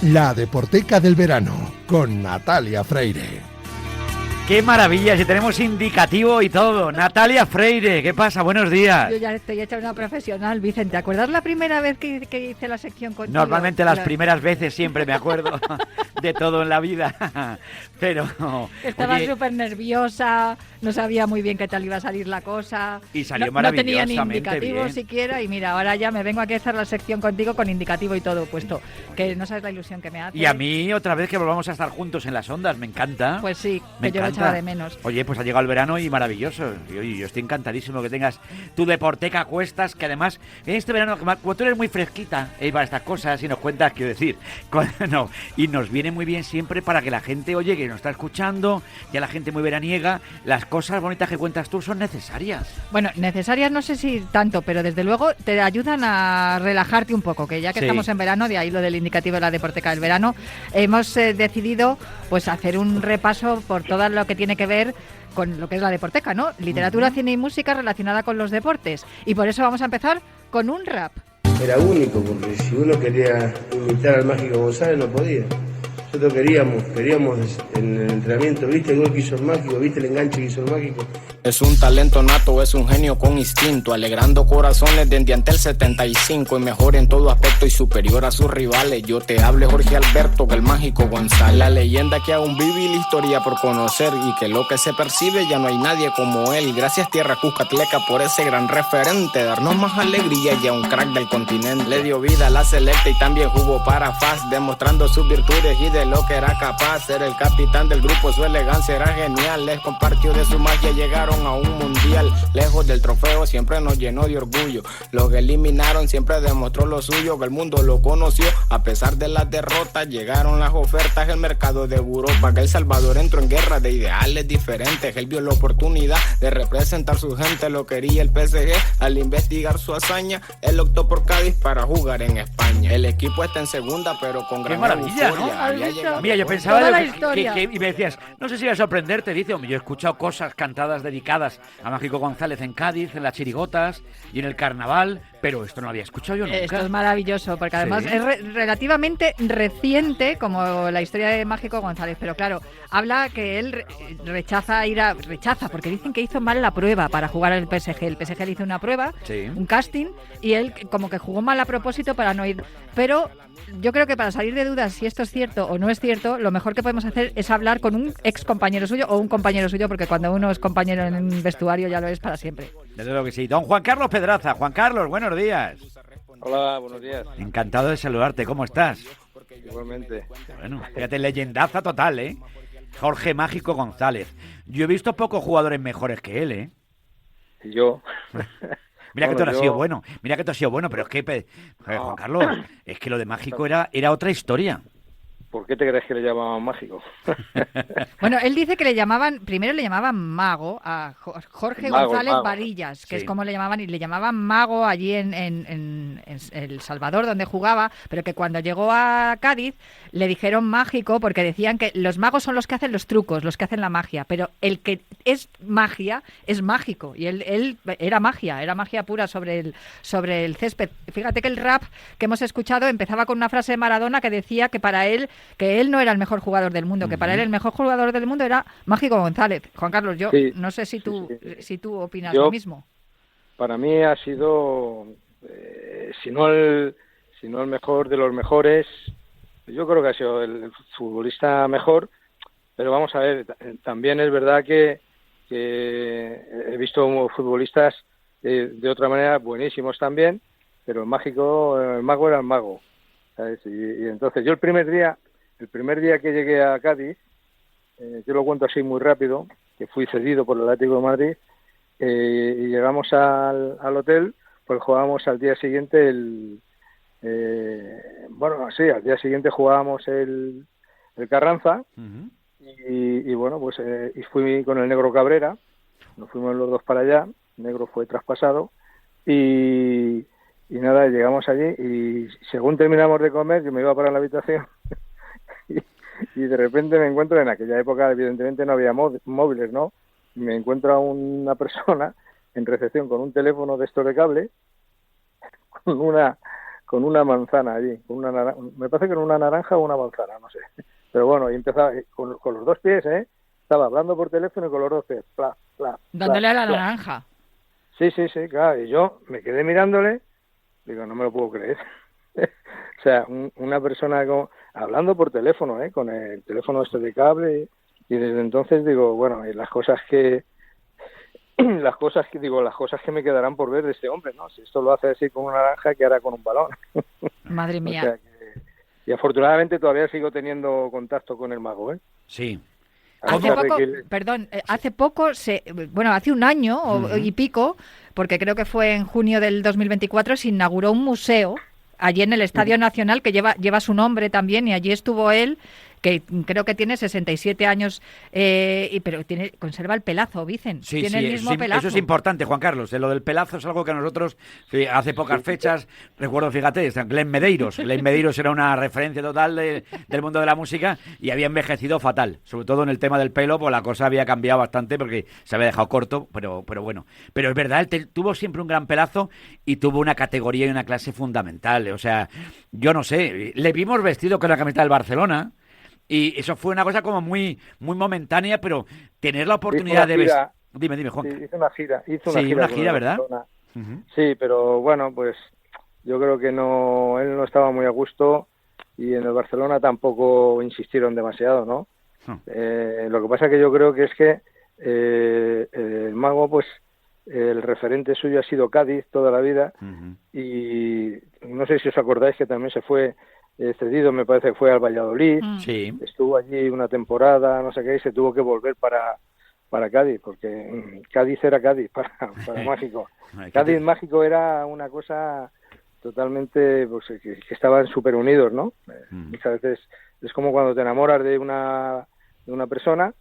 La Deporteca del Verano, con Natalia Freire. ¡Qué maravilla! Si tenemos indicativo y todo. Natalia Freire, ¿qué pasa? Buenos días. Yo ya estoy hecha una profesional, Vicente. ¿Te acuerdas la primera vez que hice la sección contigo? Normalmente las primeras veces siempre me acuerdo de todo en la vida. Pero... Estaba súper nerviosa, no sabía muy bien qué tal iba a salir la cosa. Y salió no tenía maravillosamente ni indicativo bien. siquiera. Y mira, ahora ya me vengo aquí a hacer la sección contigo con indicativo y todo puesto. Que no sabes la ilusión que me hace. Y a mí otra vez que volvamos a estar juntos en las ondas, me encanta. Pues sí, me que yo lo echaba de menos. Oye, pues ha llegado el verano y maravilloso. Yo estoy encantadísimo que tengas tu Deporteca a cuestas, que además en este verano, como tú eres muy fresquita para estas cosas y nos cuentas, quiero decir, no, y nos viene muy bien siempre para que la gente, oye, que nos está escuchando, ya la gente muy veraniega, las cosas bonitas que cuentas tú son necesarias. Bueno, necesarias no sé si tanto, pero desde luego te ayudan a relajarte un poco, que ya que estamos en verano, de ahí lo del indicativo de la Deporteca del Verano, hemos decidido pues hacer un repaso por todo lo que tiene que ver con lo que es la Deporteca, ¿no? Literatura, cine y música relacionada con los deportes. Y por eso vamos a empezar con un rap. Era único, porque si uno quería imitar al Mágico González no podía. Nosotros queríamos en el entrenamiento, ¿viste el gol que hizo el Mágico? ¿Viste el enganche que hizo el Mágico? Es un talento nato, es un genio con instinto, alegrando corazones desde ante el 75 y mejor en todo aspecto y superior a sus rivales. Yo te hablo Jorge Alberto, que el Mágico González, la leyenda que aún vive y la historia por conocer y que lo que se percibe ya no hay nadie como él. Gracias Tierra Cuscatleca por ese gran referente, darnos más alegría y a un crack del continente. Le dio vida a la selecta y también jugó para FAS, demostrando sus virtudes y de lo que era capaz. Ser el capitán del grupo, su elegancia era genial, les compartió de su magia, llegaron a un mundial, lejos del trofeo siempre nos llenó de orgullo, lo que eliminaron siempre demostró lo suyo, que el mundo lo conoció, a pesar de las derrotas llegaron las ofertas, el mercado de Europa, que El Salvador entró en guerra de ideales diferentes, él vio la oportunidad de representar su gente, lo quería el PSG, al investigar su hazaña, él optó por Cádiz para jugar en España, el equipo está en segunda pero con gran maravilla, euforia, ¿no? Mira, yo pensaba que y me decías, no sé si iba a sorprenderte, dice, hombre, yo he escuchado cosas cantadas dedicadas a Mágico González en Cádiz, en las chirigotas y en el carnaval, pero esto no lo había escuchado yo nunca. Esto es maravilloso, porque además es relativamente reciente como la historia de Mágico González, pero claro, habla que él rechaza, porque dicen que hizo mal la prueba para jugar al PSG. El PSG le hizo una prueba, un casting, y él como que jugó mal a propósito para no ir, pero yo creo que para salir de dudas si esto es cierto o no es cierto, lo mejor que podemos hacer es hablar con un ex compañero suyo o un compañero suyo, porque cuando uno es compañero en un vestuario ya lo es para siempre. Desde luego que sí. Don Juan Carlos Pedraza. Juan Carlos, buenos días. Hola, buenos días. Encantado de saludarte. ¿Cómo estás? Igualmente. Bueno, fíjate, leyendaza total, ¿eh? Jorge Mágico González. Yo he visto pocos jugadores mejores que él, ¿eh? Yo... Mira que tú has sido bueno, pero es que, Juan Carlos, es que lo de Mágico era otra historia. ¿Por qué te crees que le llamaban Mágico? Bueno, él dice que primero le llamaban Mago a Jorge González Varillas, que es como le llamaban, y le llamaban Mago allí en El Salvador, donde jugaba, pero que cuando llegó a Cádiz le dijeron Mágico porque decían que los magos son los que hacen los trucos, los que hacen la magia, pero el que es magia es mágico, y él era magia pura sobre el césped. Fíjate que el rap que hemos escuchado empezaba con una frase de Maradona que decía que para él, que él no era el mejor jugador del mundo, que para él el mejor jugador del mundo era Mágico González. Juan Carlos, yo no sé si tú opinas lo mismo. Para mí ha sido, si no el mejor de los mejores, yo creo que ha sido el futbolista mejor, pero vamos a ver, también es verdad que he visto futbolistas de otra manera buenísimos también, pero el mago era el mago, ¿sabes? Y entonces yo el primer día que llegué a Cádiz, yo lo cuento así muy rápido, que fui cedido por el Atlético de Madrid, y llegamos al hotel, pues jugábamos al día siguiente al día siguiente jugábamos el Carranza, y bueno, pues y fui con el Negro Cabrera, nos fuimos los dos para allá, el Negro fue traspasado, y nada, llegamos allí, y según terminamos de comer, yo me iba para la habitación, y de repente me encuentro, en aquella época evidentemente no había móviles, ¿no? Y me encuentro a una persona en recepción con un teléfono de estos de cable, con con una manzana allí, me parece que era una naranja o una manzana, no sé. Pero bueno, y empezaba con los dos pies, estaba hablando por teléfono y con los dos pies, pla, pla, dándole a la pla. naranja. Sí, claro, y yo me quedé mirándole, digo, no me lo puedo creer. O sea, una persona hablando por teléfono, con el teléfono este de cable, y desde entonces digo, bueno, y las cosas que me quedarán por ver de este hombre, ¿no? Si esto lo hace así con una naranja, ¿qué hará con un balón? Madre mía. O sea y afortunadamente todavía sigo teniendo contacto con el mago, Sí. Hace poco, hace un año y pico, porque creo que fue en junio del 2024, se inauguró un museo allí en el Estadio Nacional que lleva su nombre también, y allí estuvo él, que creo que tiene 67 años, pero conserva el pelazo, Vicen. Sí, tiene el mismo pelazo. Eso es importante, Juan Carlos. Lo del pelazo es algo que a nosotros, hace pocas fechas, recuerdo, fíjate, Glenn Medeiros. Glenn Medeiros era una referencia total del mundo de la música y había envejecido fatal. Sobre todo en el tema del pelo, pues la cosa había cambiado bastante porque se había dejado corto, pero bueno. Pero es verdad, él tuvo siempre un gran pelazo y tuvo una categoría y una clase fundamental. O sea, yo no sé, le vimos vestido con la camiseta del Barcelona. Y eso fue una cosa como muy muy momentánea, pero tener la oportunidad de ver... Dime, Juan. Sí, hizo una gira, una gira, ¿verdad? Uh-huh. Sí, pero bueno, pues yo creo que él no estaba muy a gusto, y en el Barcelona tampoco insistieron demasiado, ¿no? Lo que pasa que yo creo que es que el mago, pues el referente suyo ha sido Cádiz toda la vida, y no sé si os acordáis que también se fue cedido, me parece que fue al Valladolid, estuvo allí una temporada, no sé qué, y se tuvo que volver para Cádiz, porque Cádiz era Cádiz para Mágico. Cádiz Mágico era una cosa totalmente, pues que estaban súper unidos, ¿no? Muchas veces es como cuando te enamoras de una persona,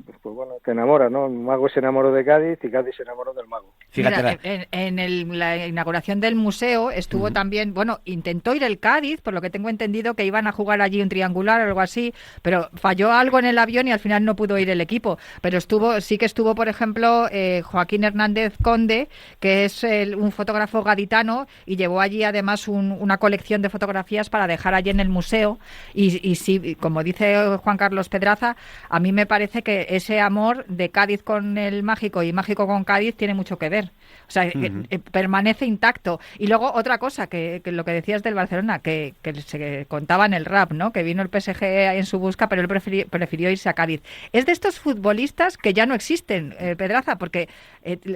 pues bueno, te enamoras, ¿no? El mago se enamoró de Cádiz y Cádiz se enamoró del mago. Mira, en la inauguración del museo estuvo también, intentó ir el Cádiz, por lo que tengo entendido que iban a jugar allí un triangular o algo así, pero falló algo en el avión y al final no pudo ir el equipo. Pero sí que estuvo, por ejemplo, Joaquín Hernández Conde, que es un fotógrafo gaditano, y llevó allí además una colección de fotografías para dejar allí en el museo. Y sí, como dice Juan Carlos Pedraza, a mí me parece que ese amor de Cádiz con el Mágico y Mágico con Cádiz tiene mucho que ver. O sea, que permanece intacto. Y luego otra cosa, que lo que decías del Barcelona, que se contaba en el rap, ¿no? Que vino el PSG en su busca, pero él prefirió irse a Cádiz. Es de estos futbolistas que ya no existen, Pedraza, porque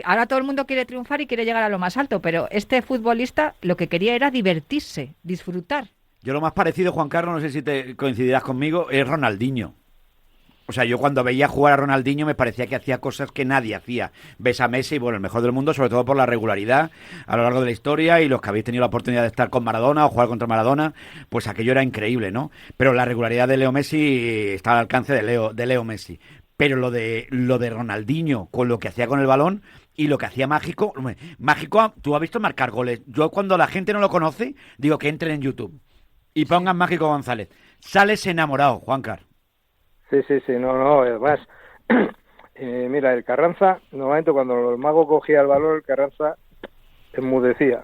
ahora todo el mundo quiere triunfar y quiere llegar a lo más alto, pero este futbolista lo que quería era divertirse, disfrutar. Yo lo más parecido, Juan Carlos, no sé si te coincidirás conmigo, es Ronaldinho. O sea, yo cuando veía jugar a Ronaldinho me parecía que hacía cosas que nadie hacía. Ves a Messi, bueno, el mejor del mundo, sobre todo por la regularidad a lo largo de la historia, y los que habéis tenido la oportunidad de estar con Maradona o jugar contra Maradona, pues aquello era increíble, ¿no? Pero la regularidad de Leo Messi está al alcance de Leo Messi. Pero lo de Ronaldinho, con lo que hacía con el balón y lo que hacía Mágico, tú has visto marcar goles. Yo cuando la gente no lo conoce, digo que entren en YouTube y pongan Mágico González. Sales enamorado, Juancar. Sí, no, además, mira, el Carranza, normalmente cuando el mago cogía el balón, el Carranza enmudecía.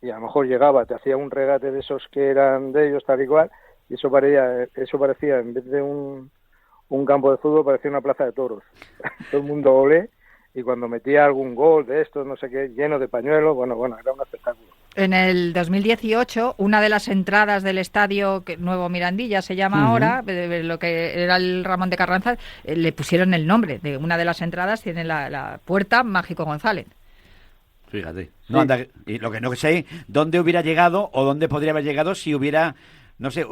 Y a lo mejor llegaba, te hacía un regate de esos que eran de ellos, tal y cual, y eso parecía, en vez de un campo de fútbol, parecía una plaza de toros. Todo el mundo olé, y cuando metía algún gol de estos, no sé qué, lleno de pañuelos, bueno, era un espectáculo. En el 2018, una de las entradas del estadio, que Nuevo Mirandilla se llama ahora, lo que era el Ramón de Carranza, le pusieron el nombre de una de las entradas, tiene la puerta Mágico González. Fíjate. No, anda, y lo que no sé, ¿dónde hubiera llegado o dónde podría haber llegado si hubiera... No sé,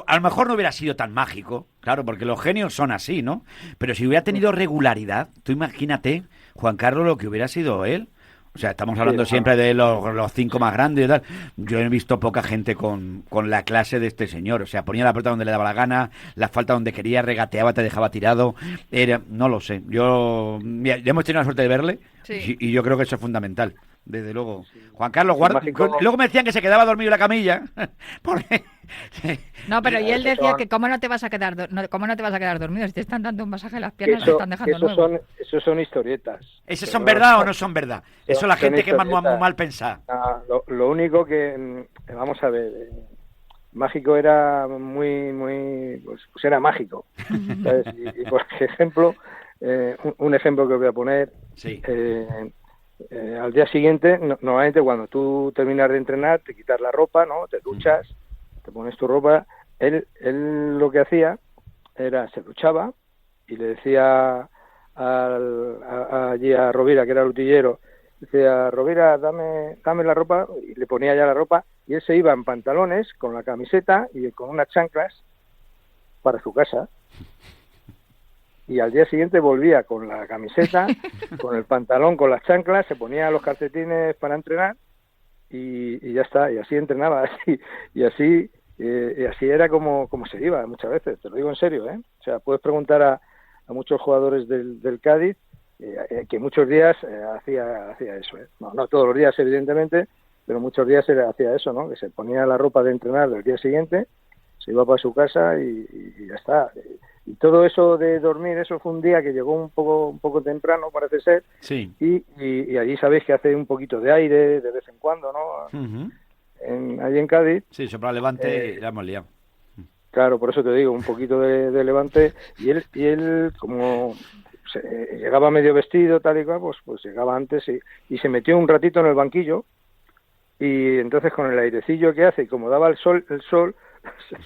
a lo mejor no hubiera sido tan mágico, claro, porque los genios son así, ¿no? Pero si hubiera tenido regularidad, tú imagínate, Juan Carlos, lo que hubiera sido él. O sea, estamos hablando siempre de los 5 más grandes y tal. Yo he visto poca gente con la clase de este señor. O sea, ponía la pelota donde le daba la gana, la falta donde quería, regateaba, te dejaba tirado. No lo sé. Ya hemos tenido la suerte de verle, y yo creo que eso es fundamental. Desde luego. Juan Carlos, Mágico. luego me decían que se quedaba dormido en la camilla. Porque... No, pero y él decía que cómo no te vas a quedar dormido si te están dando un masaje en las piernas, te están dejando nuevo. Esos son historietas. ¿Esos son verdad o no son verdad? Eso la gente que es muy mal pensada. Lo único que, vamos a ver, Mágico era muy, pues era mágico, ¿sabes? Y por ejemplo, un ejemplo que voy a poner, sí. Al día siguiente, normalmente cuando tú terminas de entrenar, te quitas la ropa, ¿no? Te duchas, te pones tu ropa. Él lo que hacía era, se duchaba y le decía allí a Rovira, que era el utillero, decía, Rovira, dame la ropa, y le ponía ya la ropa, y él se iba en pantalones, con la camiseta y con unas chanclas para su casa. Y al día siguiente volvía con la camiseta, con el pantalón, con las chanclas, se ponía los calcetines para entrenar y ya está, y así entrenaba, y así era como se iba muchas veces, te lo digo en serio, ¿eh? O sea, puedes preguntar a muchos jugadores del Cádiz que muchos días hacía eso, ¿eh? No todos los días, evidentemente, pero muchos días hacía eso, ¿no? Que se ponía la ropa de entrenar del día siguiente, se iba para su casa y ya está. Y todo eso de dormir, eso fue un día que llegó un poco temprano, parece ser, sí. y allí sabéis que hace un poquito de aire de vez en cuando, ¿no? Uh-huh. Allí en Cádiz. Sí, sopla levante y la hemos liado. Claro, por eso te digo, un poquito de levante, y él como llegaba medio vestido, tal y cual, pues llegaba antes y se metió un ratito en el banquillo, y entonces con el airecillo que hace, y como daba el sol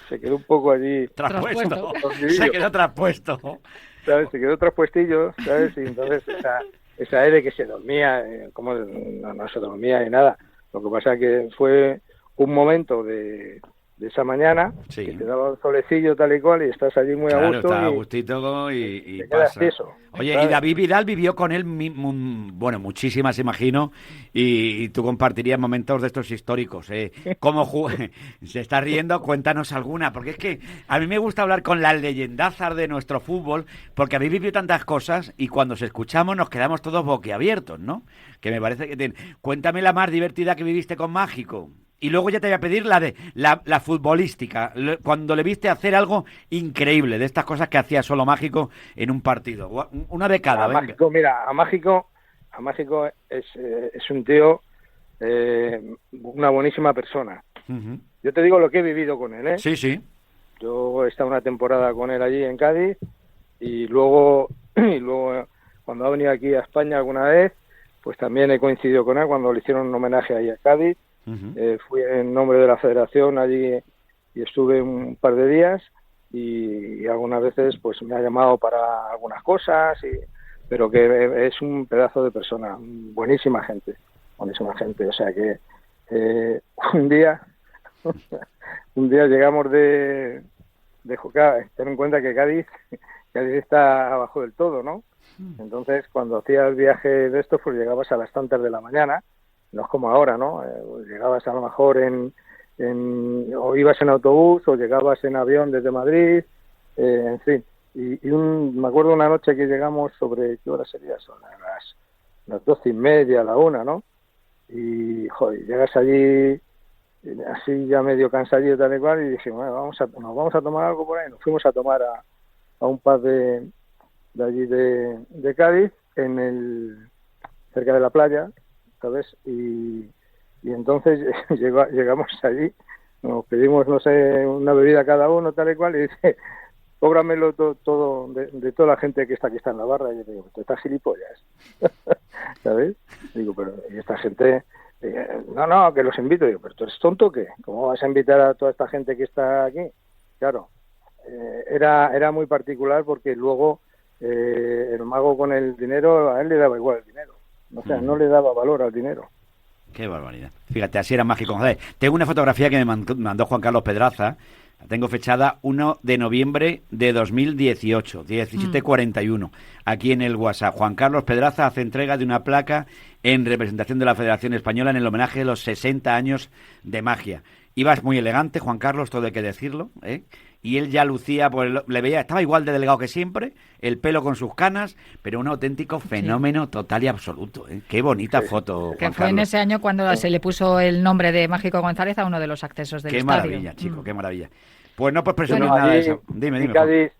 se quedó un poco allí... Traspuesto. Se quedó traspuesto. ¿Sabes? Se quedó traspuestillo, ¿sabes? Y entonces esa aire que se dormía, como no se dormía ni nada. Lo que pasa que fue un momento de esa mañana, sí, que te daba un solecillo tal y cual, y estás allí muy a gusto. Está a gustito y pasa. Eso, oye, ¿sabes? Y David Vidal vivió con él, muchísimas, imagino, y tú compartirías momentos de estos históricos. ¿Cómo se está riendo? Cuéntanos alguna, porque es que a mí me gusta hablar con las leyendazas de nuestro fútbol, porque habéis vivido tantas cosas y cuando se escuchamos nos quedamos todos boquiabiertos, ¿no? Que me parece que... Cuéntame la más divertida que viviste con Mágico. Y luego ya te voy a pedir la futbolística, cuando le viste hacer algo increíble, de estas cosas que hacía solo Mágico en un partido. Una de cada, venga. Mágico, mira, a Mágico es un tío, una buenísima persona. Uh-huh. Yo te digo lo que he vivido con él, ¿eh? Sí, sí. Yo he estado una temporada con él allí en Cádiz y luego cuando ha venido aquí a España alguna vez, pues también he coincidido con él cuando le hicieron un homenaje ahí a Cádiz. Uh-huh. Fui en nombre de la federación allí y estuve un par de días y algunas veces pues me ha llamado para algunas cosas, pero que es un pedazo de persona, buenísima gente, o sea que un día llegamos de jugar, ten en cuenta que Cádiz está abajo del todo, ¿no? Entonces cuando hacía el viaje de esto pues llegabas a las tantas de la mañana. No es como ahora, ¿no? Llegabas a lo mejor o ibas en autobús o llegabas en avión desde Madrid, en fin. Me acuerdo una noche que llegamos sobre, ¿qué hora sería? Son las 12:30, la 1, ¿no? Y, joder, llegas allí así ya medio cansadillo tal y cual y dijimos, bueno, nos vamos a tomar algo por ahí. Nos fuimos a tomar a un pub de allí de Cádiz, cerca de la playa, ¿sabes? Y entonces llegamos allí, nos pedimos, no sé, una bebida cada uno, tal y cual, y dice, cóbramelo todo de toda la gente que está aquí en la barra. Y yo digo, ¿tú estás gilipollas? ¿Sabes? Digo, pero ¿y esta gente? No, que los invito. Digo, ¿pero tú eres tonto o qué? ¿Cómo vas a invitar a toda esta gente que está aquí? Claro, era muy particular porque luego el mago con el dinero, a él le daba igual el dinero. O sea, no le daba valor al dinero. Qué barbaridad. Fíjate, así era Mágico. Joder, tengo una fotografía que me mandó Juan Carlos Pedraza. La tengo fechada 1 de noviembre de 2018, 17:41. Aquí en el WhatsApp. Juan Carlos Pedraza hace entrega de una placa en representación de la Federación Española en el homenaje de los 60 años de magia. ibas muy elegante, Juan Carlos, todo hay que decirlo, ¿eh? Y él ya lucía, pues le veía, estaba igual de delgado que siempre, el pelo con sus canas, pero un auténtico fenómeno total y absoluto, ¿eh? Qué bonita foto, Juan Que fue Carlos. en ese año cuando se le puso el nombre de Mágico González a uno de los accesos del qué estadio. Maravilla, chico, qué maravilla. Pues no pues presumir Bueno, nada de allí, eso. Dime, y Juan.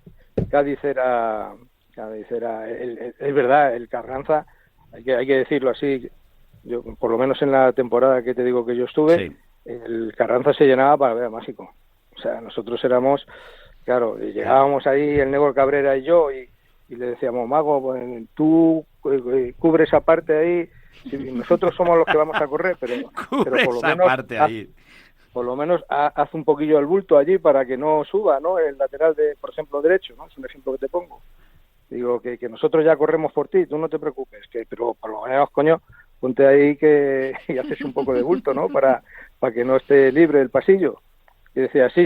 Cádiz era es verdad, el Carranza, hay que decirlo así, yo por lo menos en la temporada que te digo que yo estuve, Sí. el Carranza se llenaba para ver a Mágico. O sea, nosotros éramos, claro, y llegábamos ahí el Negro Cabrera y yo y le decíamos, Mago, pues, tú cubre esa parte ahí, sí, nosotros somos los que vamos a correr, pero Cubre por lo esa menos parte ahí. por lo menos haz un poquillo el bulto allí para que no suba, ¿no? El lateral de, por ejemplo, derecho, ¿no? Es un ejemplo que te pongo. Digo, que nosotros ya corremos por ti, tú no te preocupes, pero por lo menos, coño, ponte ahí y haces un poco de bulto, ¿no? Para que no esté libre el pasillo. Y decía, sí,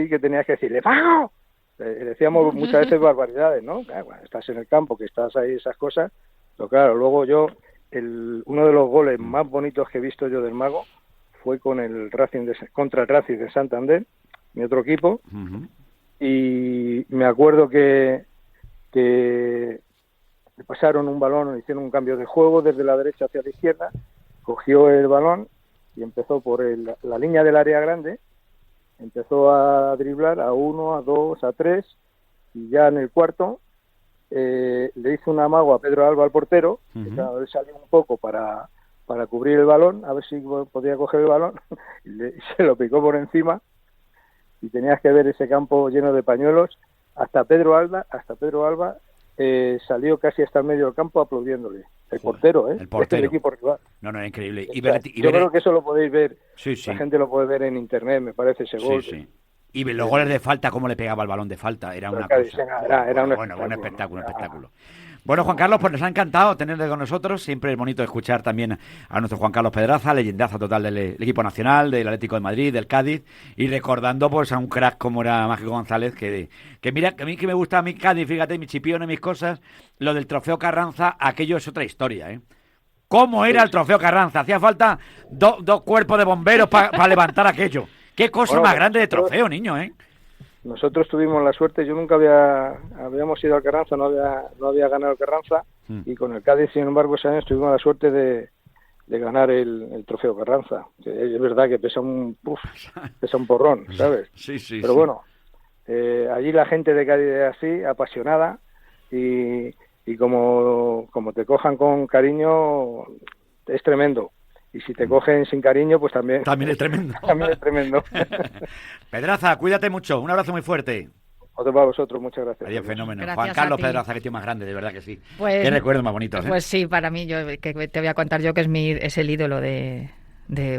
que tenías que decirle, ¡Mago! Decíamos muchas veces barbaridades, ¿no? Claro, cuando estás en el campo, que estás ahí, esas cosas, pero claro, luego uno de los goles más bonitos que he visto yo del Mago fue con contra el Racing de Santander, mi otro equipo, y me acuerdo que le pasaron un balón, hicieron un cambio de juego desde la derecha hacia la izquierda, cogió el balón y empezó por la línea del área grande, empezó a driblar a 1, a 2, a 3, y ya en el cuarto le hizo un amago a Pedro Alba, al portero, que claro, él salió un poco para cubrir el balón, a ver si podía coger el balón, y se lo picó por encima, y tenías que ver ese campo lleno de pañuelos. Hasta Pedro Alba salió casi hasta el medio del campo aplaudiéndole. El portero, El portero. del equipo rival. No, es increíble. Yo creo que eso lo podéis ver. Sí. La gente lo puede ver en internet, me parece, ese gol. Sí. Y los goles de falta, cómo le pegaba el balón de falta, era una Cádiz, cosa. era un Buen espectáculo, espectáculo. Bueno, Juan Carlos, pues nos ha encantado tenerle con nosotros. Siempre es bonito escuchar también a nuestro Juan Carlos Pedraza, leyendazo total del equipo nacional, del Atlético de Madrid, del Cádiz, y recordando pues a un crack como era Mágico González, que mira, que a mí que me gusta a mi Cádiz, fíjate, mi chipión y mis cosas, lo del trofeo Carranza, aquello es otra historia, ¿eh? ¿Cómo era el trofeo Carranza? Hacía falta dos cuerpos de bomberos para levantar aquello. Qué cosa más grande de trofeo, niño, ¿eh? Nosotros tuvimos la suerte, yo nunca habíamos ido al Carranza, no había ganado el Carranza, y con el Cádiz, sin embargo, ese año tuvimos la suerte de ganar el trofeo Carranza. Que es verdad que pesa un porrón, ¿sabes? Sí. Pero bueno, allí la gente de Cádiz es así, apasionada, y como te cojan con cariño, es tremendo. Y si te cogen sin cariño, pues también es tremendo. También es tremendo. Pedraza, cuídate mucho. Un abrazo muy fuerte. Otro para vosotros, muchas gracias. Adiós, fenómeno. Gracias Juan Carlos a ti. Pedraza, qué tío más grande, de verdad que sí. Pues, qué recuerdos más bonitos, ¿eh? Pues sí, para mí, que te voy a contar yo que es el ídolo de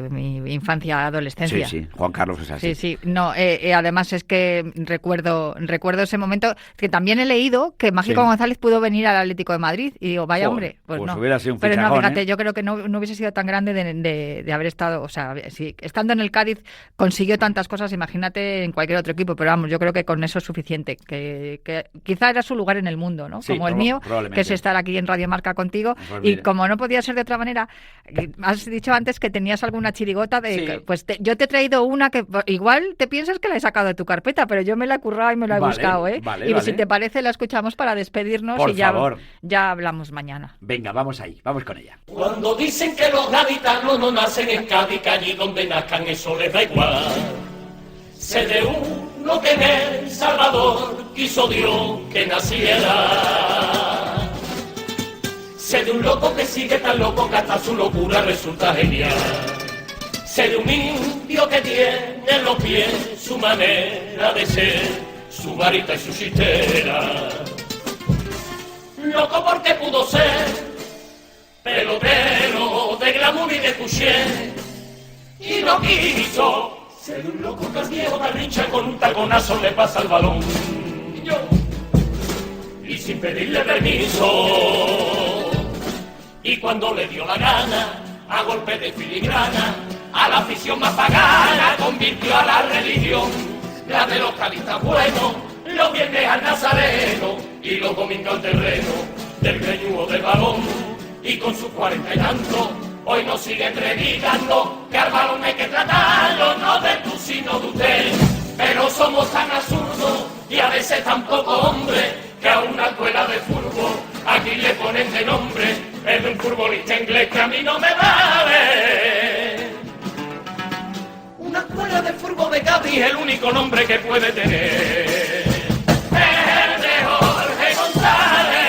mi infancia, adolescencia. Sí, Juan Carlos es así. Sí. No, además es que recuerdo ese momento, que también he leído que Mágico González pudo venir al Atlético de Madrid, y digo, vaya hombre, pues no. Hubiera sido un pero fichajón, no, fíjate, ¿eh? yo creo que no hubiese sido tan grande de haber estado, o sea, si estando en el Cádiz consiguió tantas cosas, imagínate en cualquier otro equipo, pero vamos, yo creo que con eso es suficiente, que quizá era su lugar en el mundo, ¿no? Sí, como el mío, probablemente. que es estar aquí en Radio Marca contigo, Pues y mira. como no podía ser de otra manera, has dicho antes que tenías alguna chirigota Sí. pues yo te he traído una que igual te piensas que la he sacado de tu carpeta, pero yo me la he currado y me la he buscado, ¿eh? Vale, y vale. si te parece la escuchamos para despedirnos Por y favor. ya hablamos mañana. Venga, vamos ahí, vamos con ella. Cuando dicen que los gaditanos no nacen en Cádiz, que allí donde nazcan eso les da igual. Sé de uno que en El Salvador quiso Dios que naciera. Sé de un loco que sigue tan loco que hasta su locura resulta genial. Sé de un indio que tiene en los pies su manera de ser, su varita y su chistera. Loco porque pudo ser pelotero de glamour y de couché, y no quiso ser un loco que al viejo Garrincha con un taconazo le pasa el balón. Y sin pedirle permiso, y cuando le dio la gana, a golpe de filigrana, a la afición más pagana convirtió a la religión, la de los cadistas buenos, los viernes al nazareno y los domingos al terreno del greñudo del balón, y con sus 40 y tantos hoy nos siguen predicando que al balón hay que tratarlo, no de tú sino de usted. Pero somos tan absurdos y a veces tan poco hombre que a una escuela de fútbol aquí le ponen de nombre el de un futbolista inglés que a mí no me vale. Una escuela de fútbol de Cádiz es el único nombre que puede tener. El de Jorge González.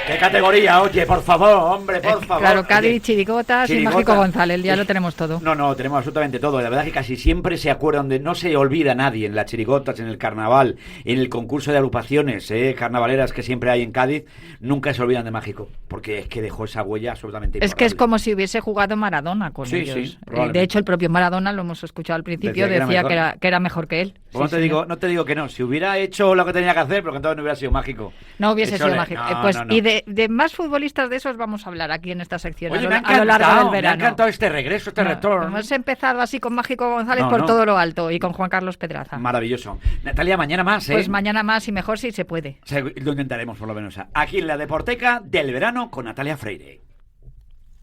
¿Qué categoría? Oye, por favor, hombre, por favor. Claro, Cádiz, Oye, chirigotas y Mágico González, ya lo tenemos todo. No, tenemos absolutamente todo. La verdad es que casi siempre se acuerdan de... No se olvida nadie en las chirigotas, en el carnaval, en el concurso de agrupaciones carnavaleras que siempre hay en Cádiz. Nunca se olvidan de Mágico, porque es que dejó esa huella absolutamente imborrable. Es que es como si hubiese jugado Maradona con ellos. Sí, de hecho, el propio Maradona, lo hemos escuchado al principio, decía que era mejor que él. Pues no te digo que no. Si hubiera hecho lo que tenía que hacer, pero que entonces no hubiera sido Mágico. No hubiese sido Mágico. No. Y de más futbolistas de esos vamos a hablar aquí en esta sección. Oye, a lo largo del verano. Me ha encantado este regreso, retorno. Hemos empezado así con Mágico González por todo lo alto y con Juan Carlos Pedraza. Maravilloso. Natalia, mañana más, Pues mañana más y mejor si se puede. Lo intentaremos por lo menos. Aquí en la Deporteca del verano con Natalia Freire.